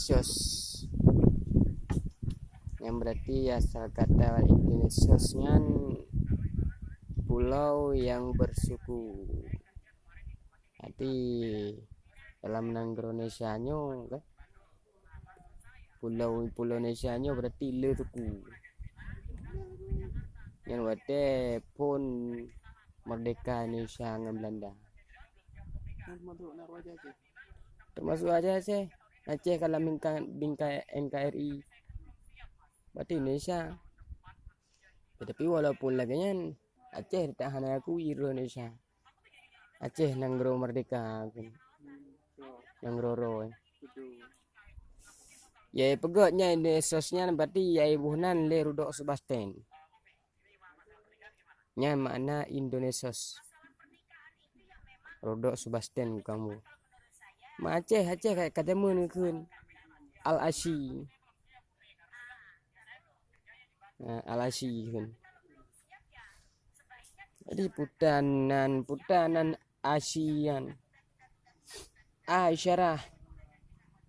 Indonesios, yang berarti asal kata Indonesiosnya pulau yang bersuku. Jadi dalam Indonesia nyo kan pulau Indonesia nyo berarti le suku. Yang wate pun merdeka Indonesia dengan Belanda. Termasuk aja sih Aceh kalau bingkai NKRI berarti Indonesia. Tetapi walaupun lagi kan Aceh tahan aku Indonesia. Aceh nanggro merdeka kan. Nangroro. Ya pegotnya Indonesianya berarti ya ibunan le rudok Sebastian. Nya makna Indonesios. Rodok Sebastian kamu. Ma Aceh kayak katamu ni kun. Al-Ashi. Al-Ashi kun. Jadi putanan Asian.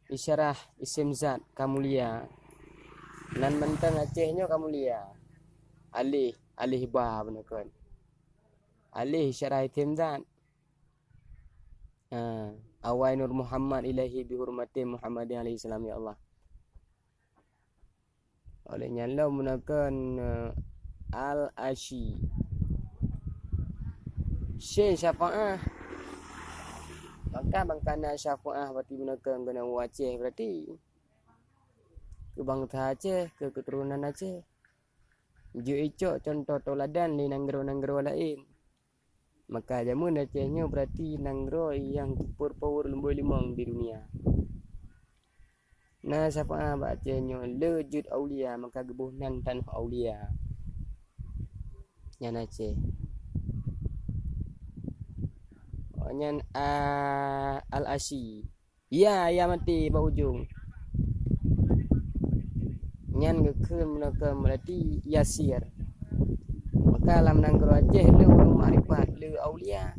Isyarah isim zat kamulia. Nan mentang Acehnya kamulia. Alih ba benar kan. Alih isyarah isim zat. Awai Nur Muhammad ilahi bihurmati Muhammadin alaihi salam ya Allah. Olehnya Allah menakan Al-Ashi. Syekh Syafa'ah. Maka bangkana Syafa'ah berarti menakan kena Aceh berarti ke bangsa Aceh, ke keturunan Aceh. Jo icok contoh toladan di nanggro lain. Maka jamun Acehnya berarti nanggro yang power lemboi limang di dunia. Nah siapa Acehnya lejud aulia maka gebuhnan tanah aulia. Yang Aceh. Nyan Al-Ashi. Ya mati ba ujung. Nyan gekeun menakan berarti Yasir. Maka alam nanggro Aceh le ulum ma'rifat le aulia.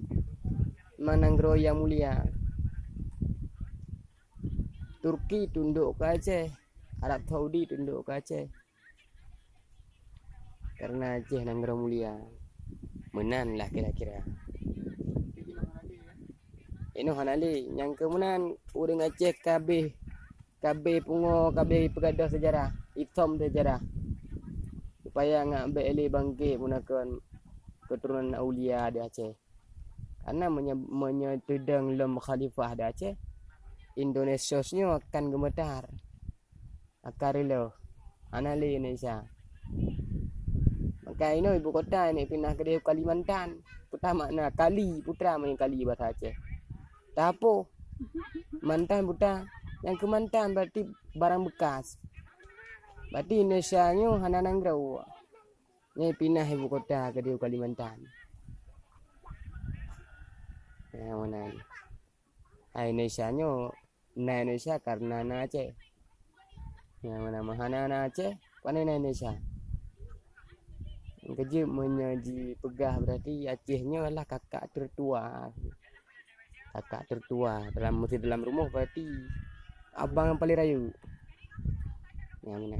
Mananggro yang mulia. Turki tunduk ke Aceh. Arab Saudi tunduk ke Aceh. Karena Aceh nanggro mulia. Menan lah kira-kira. Ino hanali yang kemudian urang Aceh kabeh pungo kabeh pegadah sejarah. Hitam sejarah. Supaya ngak beli bangkit gunakan keturunan aulia di Aceh. Karena menyetudang lem khalifah di Aceh, Indonesiosnya akan gemetar. Akarilo, anali Indonesia. Maka ini ibu kota ini pindah ke Kalimantan. Putra makna kali, putra makna kali bahasa Aceh. Tapo, mantan putra. Yang ke mantan berarti barang bekas. Berarti Indonesia-nya hana nanggro. Ini pindah ibu kota ke Kalimantan. Yang mana ini? Indonesia-nya Indonesia karena Aceh. Yang mana mahana Aceh, panen Indonesia. Kerja menyaji pegah berarti Acehnya adalah kakak tertua. Kakak tertua dalam rumah berarti abang yang paling rayu. Yang mana?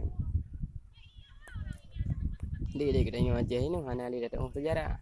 Dia kita tengok Aceh ini mana dia datang sejarah.